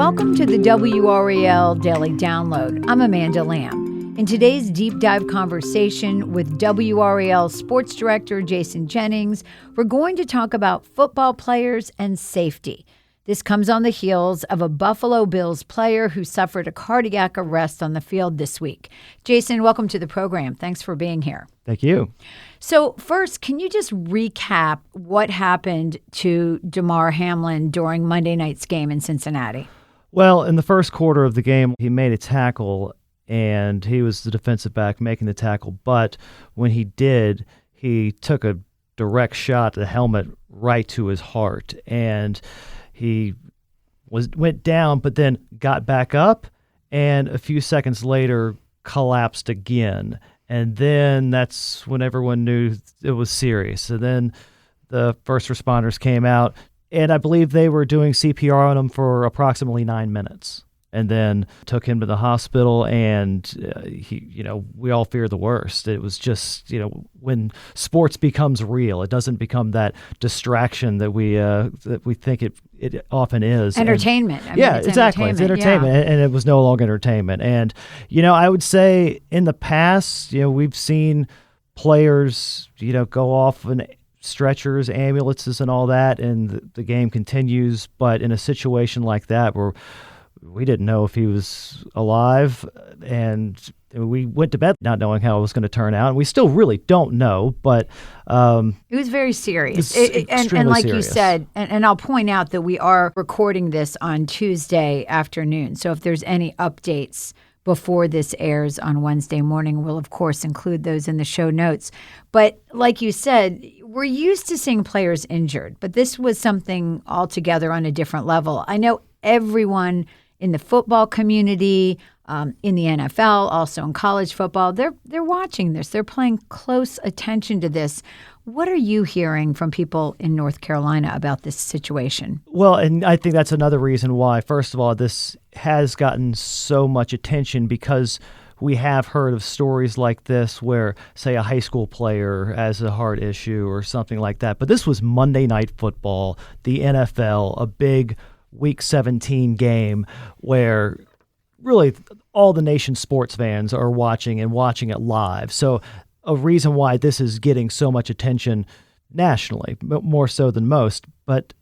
Welcome to the WRAL Daily Download. I'm Amanda Lamb. In today's deep dive conversation with WRAL Sports Director Jason Jennings, we're going to talk about football players and safety. This comes on the heels of a Buffalo Bills player who suffered a cardiac arrest on the field this week. Jason, welcome to the program. Thanks for being here. Thank you. So first, can you just recap what happened to Damar Hamlin during Monday night's game in Cincinnati? Well, in the first quarter of the game, he made a tackle, and he was the defensive back making the tackle. But when he did, he took a direct shot, the helmet, right to his heart. And he went down, but then got back up, and a few seconds later collapsed again. And then that's when everyone knew it was serious. And then the first responders came out, and I believe they were doing CPR on him for approximately 9 minutes, and then took him to the hospital. And we all fear the worst. It was just, when sports becomes real, it doesn't become that distraction that we think it often is. Entertainment. It's exactly. It's entertainment, yeah. and it was no longer entertainment. And I would say in the past, we've seen players, go off and stretchers, ambulances, and all that, and the game continues. But in a situation like that where we didn't know if he was alive, and we went to bed not knowing how it was going to turn out, and we still really don't know, but it was very serious. And like serious. You said, and I'll point out that we are recording this on Tuesday afternoon, so if there's any updates before this airs on Wednesday morning, we'll of course include those in the show notes. But like you said, we're used to seeing players injured, but this was something altogether on a different level. I know everyone in the football community, in the NFL, also in college football, they're watching this. They're paying close attention to this. What are you hearing from people in North Carolina about this situation? Well, and I think that's another reason why, first of all, this has gotten so much attention, because we have heard of stories like this where, say, a high school player has a heart issue or something like that. But this was Monday Night Football, the NFL, a big Week 17 game where really all the nation's sports fans are watching and watching it live. So a reason why this is getting so much attention nationally, more so than most. But,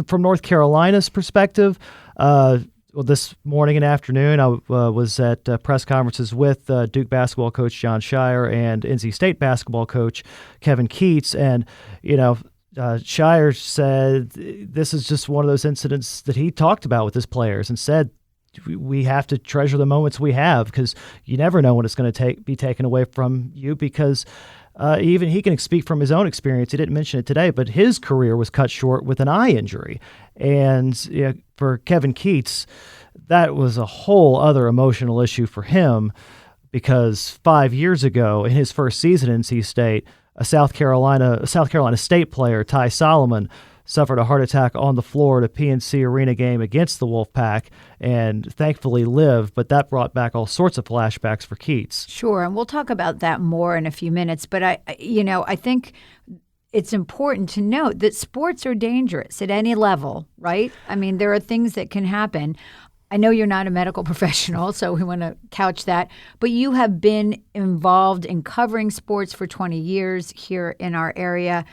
from North Carolina's perspective, this morning and afternoon, I was at press conferences with Duke basketball coach John Shire and NC State basketball coach Kevin Keatts. And, Shire said this is just one of those incidents that he talked about with his players, and said we have to treasure the moments we have, because you never know when it's going to be taken away from you, because even he can speak from his own experience. He didn't mention it today, but his career was cut short with an eye injury. And for Kevin Keatts, that was a whole other emotional issue for him, because 5 years ago, in his first season in NC State, a South Carolina State player, Ty Solomon, suffered a heart attack on the floor at a PNC Arena game against the Wolfpack, and thankfully lived, but that brought back all sorts of flashbacks for Keatts. Sure, and we'll talk about that more in a few minutes, but I think it's important to note that sports are dangerous at any level, right? I mean, there are things that can happen. I know you're not a medical professional, so we want to couch that, but you have been involved in covering sports for 20 years here in our area.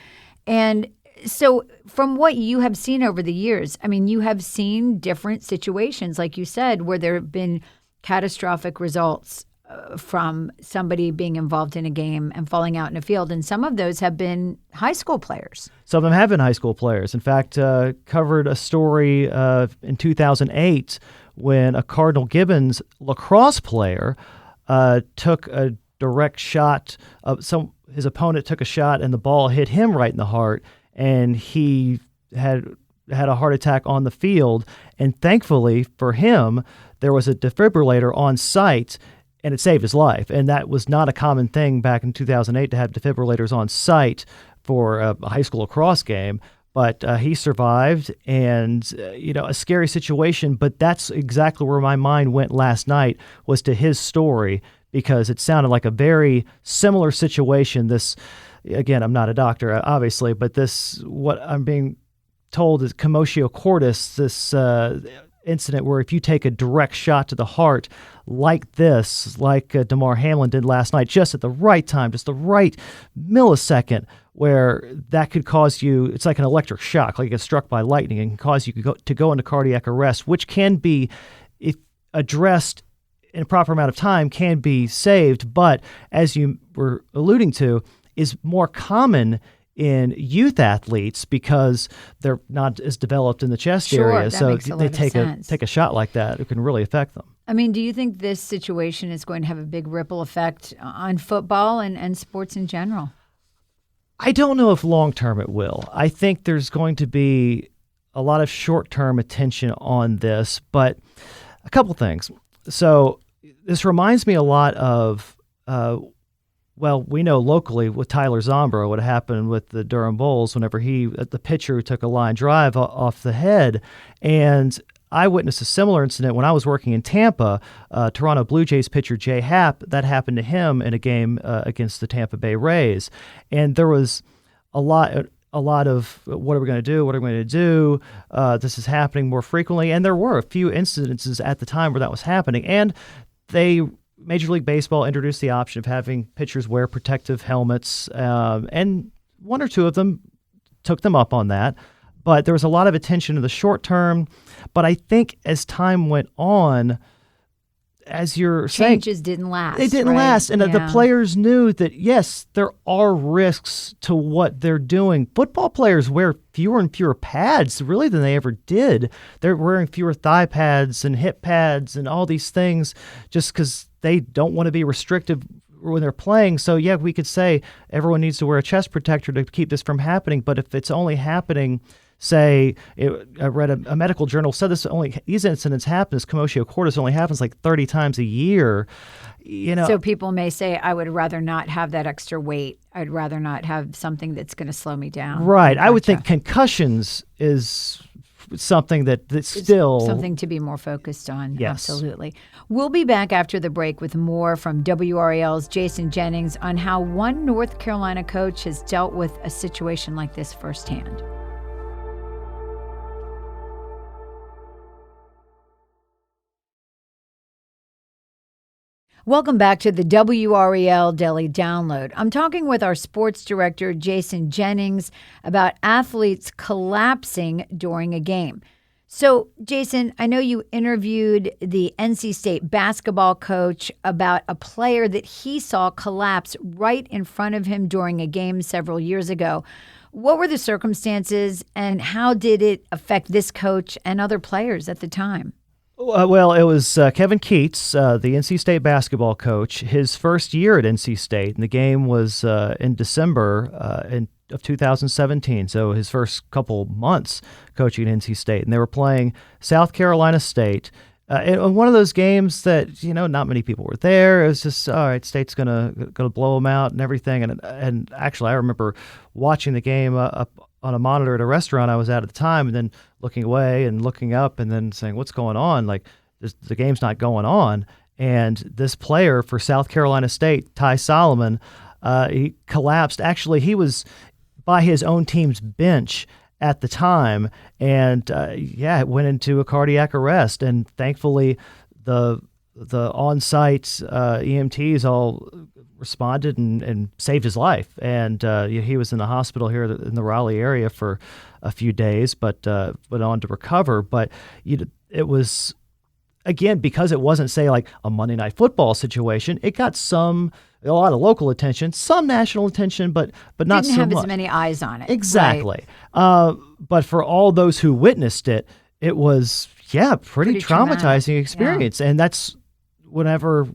And so from what you have seen over the years, I mean, you have seen different situations, like you said, where there have been catastrophic results from somebody being involved in a game and falling out in a field. And some of those have been high school players. Some of them have been high school players. In fact, covered a story in 2008 when a Cardinal Gibbons lacrosse player took a direct shot. His opponent took a shot, and the ball hit him right in the heart, and he had a heart attack on the field. And thankfully for him, there was a defibrillator on site, and it saved his life. And that was not a common thing back in 2008 to have defibrillators on site for a high school lacrosse game. But he survived, and, a scary situation. But that's exactly where my mind went last night, was to his story, because it sounded like a very similar situation. This, again, I'm not a doctor, obviously, but what I'm being told is commotio cordis, this incident where if you take a direct shot to the heart like this, like Damar Hamlin did last night, just at the right time, just the right millisecond, where that could cause you, it's like an electric shock, like you get struck by lightning, and can cause you to go into cardiac arrest, which can be, if addressed in a proper amount of time, can be saved, but as you were alluding to, is more common in youth athletes because they're not as developed in the chest area. That so makes a they lot of take a shot like that, it can really affect them. I mean, do you think this situation is going to have a big ripple effect on football and sports in general? I don't know if long-term it will. I think there's going to be a lot of short-term attention on this, but a couple things. So this reminds me a lot of, well, we know locally with Tyler Zombro what happened with the Durham Bulls whenever the pitcher who took a line drive off the head. And I witnessed a similar incident when I was working in Tampa. Toronto Blue Jays pitcher Jay Happ, that happened to him in a game against the Tampa Bay Rays. And there was a lot of what are we going to do? What are we going to do? This is happening more frequently. And there were a few incidences at the time where that was happening. And Major League Baseball introduced the option of having pitchers wear protective helmets, and one or two of them took them up on that. But there was a lot of attention in the short term. But I think as time went on, as you're saying, changes didn't last. They didn't last. And the players knew that, yes, there are risks to what they're doing. Football players wear fewer and fewer pads, really, than they ever did. They're wearing fewer thigh pads and hip pads and all these things just because they don't want to be restrictive when they're playing. So, yeah, we could say everyone needs to wear a chest protector to keep this from happening. But if it's only happening, say, I read a medical journal said these incidents happen, this commotio cordis only happens like 30 times a year. So people may say, I would rather not have that extra weight. I'd rather not have something that's going to slow me down. Right. Gotcha. I would think concussions is something that's still something to be more focused on. Yes. Absolutely. We'll be back after the break with more from WRAL's Jason Jennings on how one North Carolina coach has dealt with a situation like this firsthand. Welcome back to the WRAL Daily Download. I'm talking with our sports director, Jason Jennings, about athletes collapsing during a game. So, Jason, I know you interviewed the NC State basketball coach about a player that he saw collapse right in front of him during a game several years ago. What were the circumstances, and how did it affect this coach and other players at the time? Well, it was Kevin Keatts, the NC State basketball coach, his first year at NC State, and the game was in December of 2017, so his first couple months coaching at NC State, and they were playing South Carolina State. In one of those games that, not many people were there. It was just, all right, State's gonna blow them out and everything. And actually, I remember watching the game up on a monitor at a restaurant I was at the time, and then looking away and looking up and then saying, what's going on? Like, the game's not going on. And this player for South Carolina State, Ty Solomon, he collapsed. Actually, he was by his own team's bench at the time, and it went into a cardiac arrest. And thankfully, the on-site EMTs all responded and saved his life. And he was in the hospital here in the Raleigh area for a few days, but went on to recover. But it was, again, because it wasn't, say, like a Monday Night Football situation, it got a lot of local attention, some national attention, but not so much. Didn't have as many eyes on it. Exactly. Right. But for all those who witnessed it, it was, pretty traumatizing experience. Yeah. And that's, whenever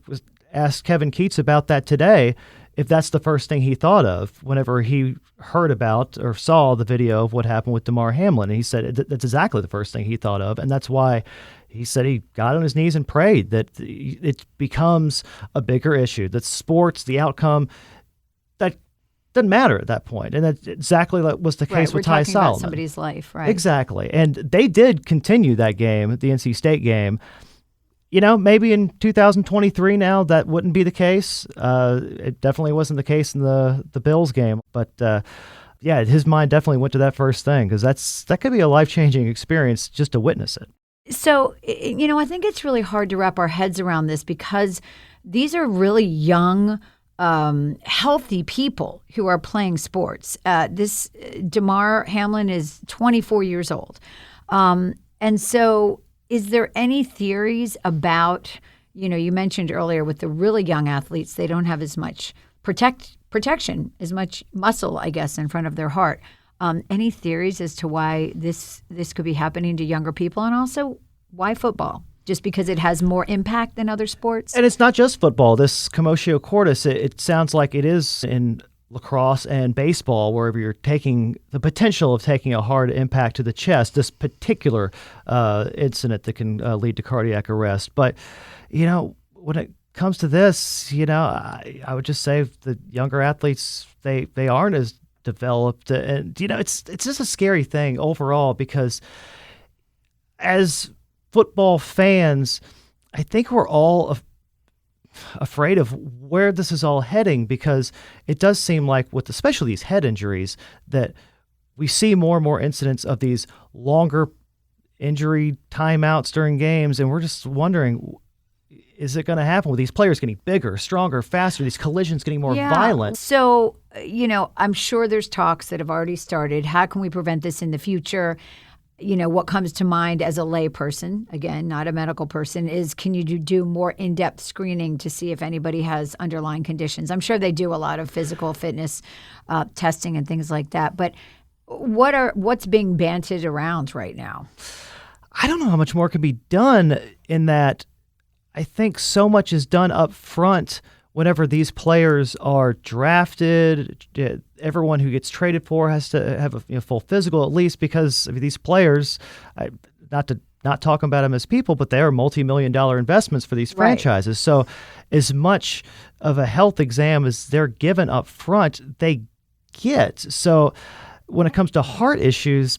asked Kevin Keatts about that today, if that's the first thing he thought of whenever he heard about or saw the video of what happened with Damar Hamlin. And he said that's exactly the first thing he thought of. And that's why he said he got on his knees and prayed that it becomes a bigger issue, that sports, the outcome, that doesn't matter at that point. And that exactly was the case with Ty Solomon. We're talking about somebody's life, right? Exactly. And they did continue that game, the NC State game. Maybe in 2023 now that wouldn't be the case. It definitely wasn't the case in the Bills game. But, his mind definitely went to that first thing, because that could be a life-changing experience just to witness it. So, I think it's really hard to wrap our heads around this because these are really young, healthy people who are playing sports. This Damar Hamlin is 24 years old. And so is there any theories about, you mentioned earlier with the really young athletes, they don't have as much protection, as much muscle, I guess, in front of their heart. Any theories as to why this could be happening to younger people, and also why football? Just because it has more impact than other sports? And it's not just football. This commotio cordis, it sounds like it is in lacrosse and baseball, wherever you're taking the potential of taking a hard impact to the chest, this particular incident that can lead to cardiac arrest. But, when it comes to this, I would just say the younger athletes, they aren't as developed. And, it's just a scary thing overall because as football fans, I think we're all afraid of where this is all heading because it does seem like with especially these head injuries that we see more and more incidents of these longer injury timeouts during games, and we're just wondering, is it going to happen with these players getting bigger, stronger, faster, these collisions getting more violent? So, I'm sure there's talks that have already started. How can we prevent this in the future? What comes to mind as a lay person, again, not a medical person, is can you do more in-depth screening to see if anybody has underlying conditions? I'm sure they do a lot of physical fitness testing and things like that. But what's being banted around right now? I don't know how much more can be done in that. I think so much is done up front whenever these players are drafted. Everyone who gets traded for has to have a full physical at least because these players, not talking about them as people, but they are multi-million-dollar investments for these franchises. Right. So as much of a health exam as they're given up front, they get. So when it comes to heart issues,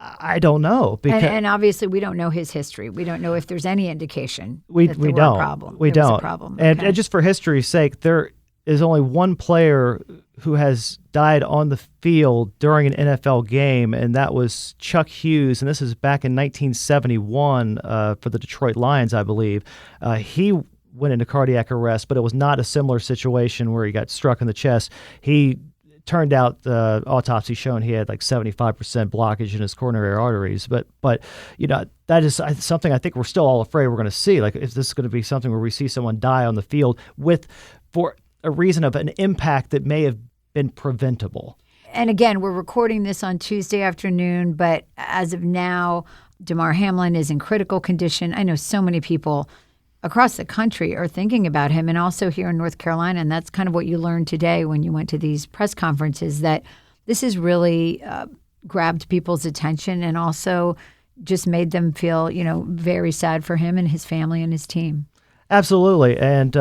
I don't know. And obviously, we don't know his history. We don't know if there's any indication we that there don't. was a problem. We there don't. Was a problem. And, okay. and just for history's sake, there is only one player who has died on the field during an NFL game, and that was Chuck Hughes. And this is back in 1971 for the Detroit Lions, I believe. He went into cardiac arrest, but it was not a similar situation where he got struck in the chest. He turned out the autopsy showing he had like 75% blockage in his coronary arteries. But that is something I think we're still all afraid we're going to see. Like, is this going to be something where we see someone die on the field for a reason of an impact that may have been preventable? And again, we're recording this on Tuesday afternoon, but as of now, Damar Hamlin is in critical condition. I know so many people across the country are thinking about him, and also here in North Carolina. And that's kind of what you learned today when you went to these press conferences, that this has really grabbed people's attention and also just made them feel, very sad for him and his family and his team. Absolutely. And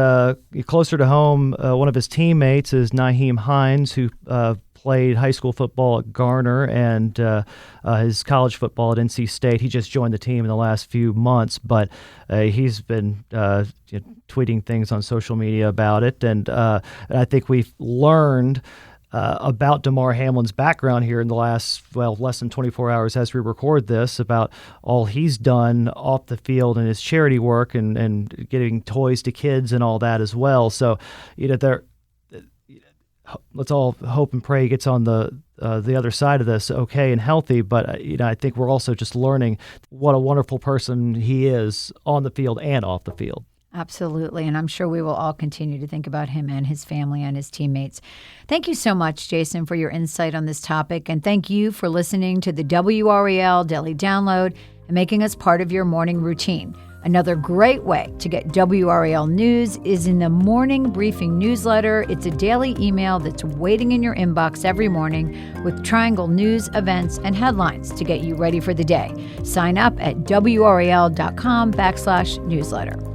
closer to home, one of his teammates is Nyheim Hines, who played high school football at Garner and his college football at NC State. He just joined the team in the last few months, but he's been tweeting things on social media about it. And I think we've learned about Damar Hamlin's background here in the last, less than 24 hours as we record this, about all he's done off the field and his charity work and getting toys to kids and all that as well. So, let's all hope and pray he gets on the other side of this okay and healthy. But I think we're also just learning what a wonderful person he is on the field and off the field. Absolutely. And I'm sure we will all continue to think about him and his family and his teammates. Thank you so much, Jason, for your insight on this topic. And thank you for listening to the WRAL Daily Download and making us part of your morning routine. Another great way to get WRAL news is in the Morning Briefing newsletter. It's a daily email that's waiting in your inbox every morning with Triangle news, events, and headlines to get you ready for the day. Sign up at WRAL.com/newsletter.